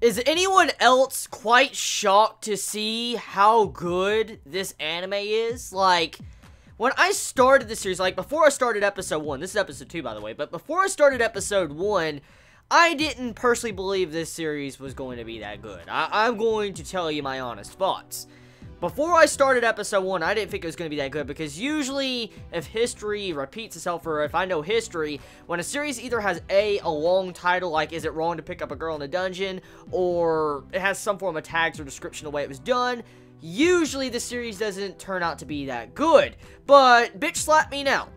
Is anyone else quite shocked to see how good this anime is? Like, when I started the series, like, before I started episode 1, this is episode 2, by the way, but before I started episode 1, I didn't personally believe this series was going to be that good. I'm going to tell you my honest thoughts. Before I started episode 1, I didn't think it was going to be that good, because usually, if history repeats itself, or if I know history, when a series either has a long title, like, is it wrong to pick up a girl in a dungeon, or it has some form of tags or description of the way it was done, usually the series doesn't turn out to be that good. But, bitch slap me now.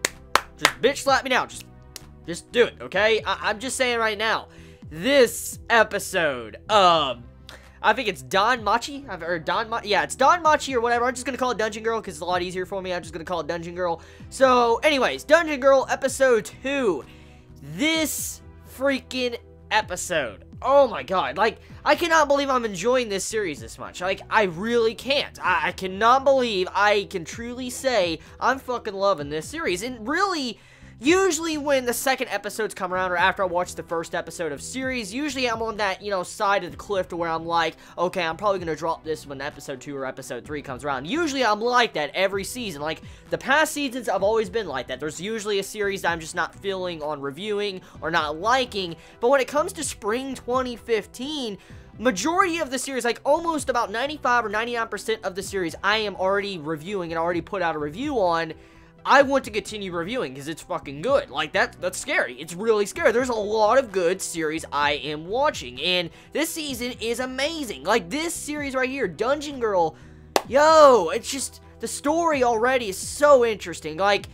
Just bitch slap me now. Just do it, okay? I'm just saying right now, this episode, I think it's Don Machi, yeah, it's Don Machi or whatever. I'm just gonna call it Dungeon Girl because it's a lot easier for me. I'm just gonna call it Dungeon Girl. So, anyways, Dungeon Girl episode 2. This freaking episode. Oh my god, like, I cannot believe I'm enjoying this series this much. Like, I really can't. I cannot believe I can truly say I'm fucking loving this series. And really, usually when the second episodes come around, or after I watch the first episode of series, usually I'm on that, side of the cliff to where I'm like, okay, I'm probably gonna drop this when episode 2 or episode 3 comes around. Usually I'm like that every season. Like, the past seasons, I've always been like that. There's usually a series that I'm just not feeling on reviewing or not liking, but when it comes to spring 2015, majority of the series, like almost about 95 or 99% of the series, I am already reviewing and already put out a review on. I want to continue reviewing because it's fucking good. Like, that's scary. It's really scary. There's a lot of good series I am watching, and this season is amazing. Like, this series right here, Dungeon Girl, yo, it's just, the story already is so interesting. Like,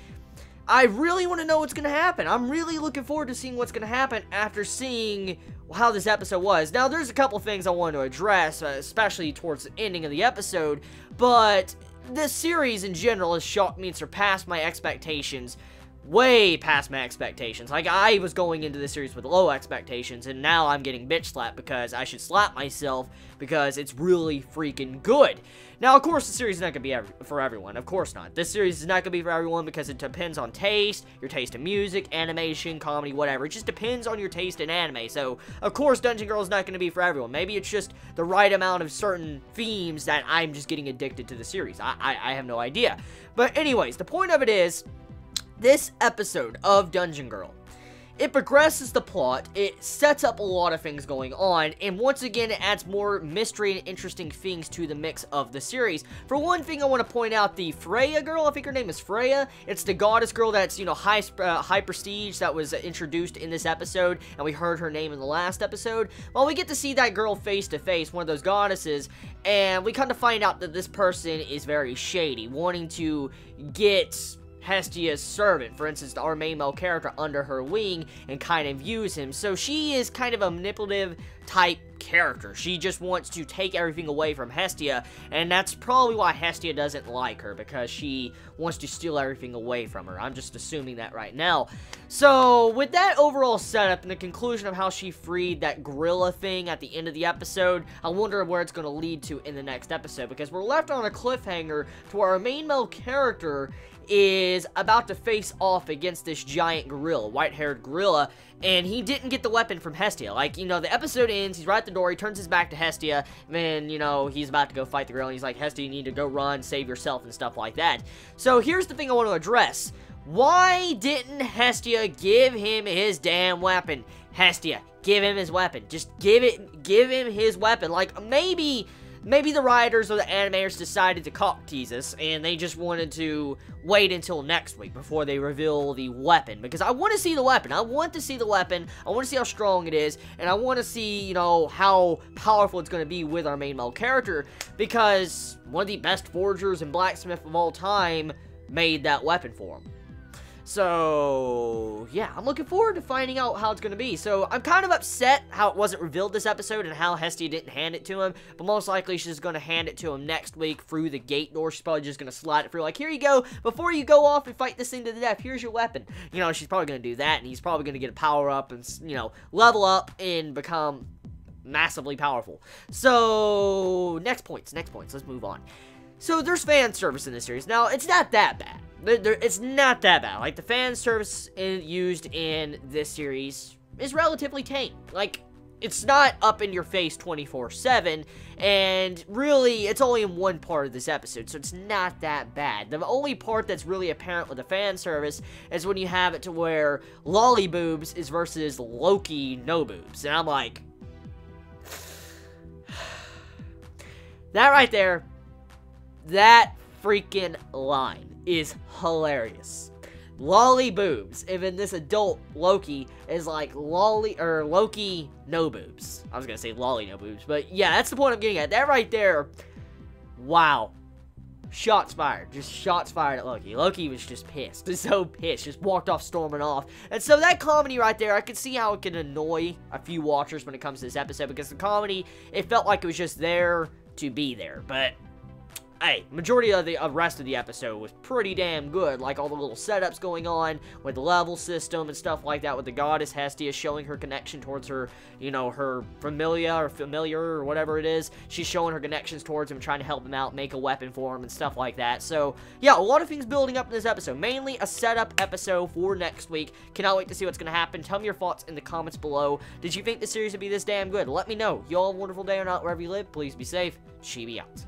I really want to know what's going to happen. I'm really looking forward to seeing what's going to happen after seeing how this episode was. Now, there's a couple things I want to address, especially towards the ending of the episode, but this series in general has shocked me and surpassed my expectations. Way past my expectations. Like, I was going into this series with low expectations, and now I'm getting bitch slapped because I should slap myself because it's really freaking good. Now, of course, the series is not going to be for everyone. Of course not. This series is not going to be for everyone because it depends on taste, your taste in music, animation, comedy, whatever. It just depends on your taste in anime. So, of course, Dungeon Girl is not going to be for everyone. Maybe it's just the right amount of certain themes that I'm just getting addicted to the series. I have no idea. But anyways, the point of it is, this episode of Dungeon Girl, it progresses the plot, it sets up a lot of things going on, and once again, it adds more mystery and interesting things to the mix of the series. For one thing, I want to point out the Freya girl. I think her name is Freya. It's the goddess girl that's, high prestige that was introduced in this episode, and we heard her name in the last episode. Well, we get to see that girl face to face, one of those goddesses, and we kind of find out that this person is very shady, wanting to get Hestia's servant, for instance, our main male character, under her wing and kind of use him. So she is kind of a manipulative type character. She just wants to take everything away from Hestia, and that's probably why Hestia doesn't like her, because she wants to steal everything away from her. I'm just assuming that right now. So, with that overall setup and the conclusion of how she freed that gorilla thing at the end of the episode, I wonder where it's going to lead to in the next episode, because we're left on a cliffhanger to where our main male character is about to face off against this giant gorilla, white-haired gorilla, and he didn't get the weapon from Hestia. Like, the episode ends, he's right at the door, he turns his back to Hestia, and then, he's about to go fight the gorilla, and he's like, Hestia, you need to go run, save yourself, and stuff like that. So, here's the thing I want to address. Why didn't Hestia give him his damn weapon? Hestia, give him his weapon. Just give him his weapon. Like, maybe the writers or the animators decided to cock tease us, and they just wanted to wait until next week before they reveal the weapon, because I want to see the weapon. I want to see the weapon. I want to see how strong it is, and I want to see, how powerful it's going to be with our main male character, because one of the best forgers and blacksmiths of all time made that weapon for him. So, yeah, I'm looking forward to finding out how it's going to be. So, I'm kind of upset how it wasn't revealed this episode and how Hestia didn't hand it to him. But most likely, she's going to hand it to him next week through the gate door. She's probably just going to slide it through, like, here you go. Before you go off and fight this thing to the death, here's your weapon. She's probably going to do that. And he's probably going to get a power up and, level up and become massively powerful. So, next points. Let's move on. So, there's fan service in this series. Now, it's not that bad. It's not that bad. Like, the fan service used in this series is relatively tame. Like, it's not up in your face 24/7, and really, it's only in one part of this episode, so it's not that bad. The only part that's really apparent with the fan service is when you have it to where Lolly Boobs is versus Loki No Boobs, and I'm like, that right there, that freaking line is hilarious. Lolly Boobs, even this adult Loki is like Loki No Boobs. I was gonna say Lolly No Boobs, but yeah, that's the point I'm getting at. That right there, wow. Shots fired. Just shots fired at Loki. Loki was just pissed. Just so pissed. Just walked off storming off. And so that comedy right there, I could see how it can annoy a few watchers when it comes to this episode, because the comedy, it felt like it was just there to be there. But hey, majority of the rest of the episode was pretty damn good, like all the little setups going on with the level system and stuff like that, with the goddess Hestia showing her connection towards her, you know, her familiar or whatever it is. She's showing her connections towards him, trying to help him out, make a weapon for him and stuff like that. So yeah, a lot of things building up in this episode, mainly a setup episode for next week. Cannot wait to see what's going to happen. Tell me your thoughts in the comments below. Did you think the series would be this damn good? Let me know. Y'all have a wonderful day or not, wherever you live. Please be safe. Chibi out.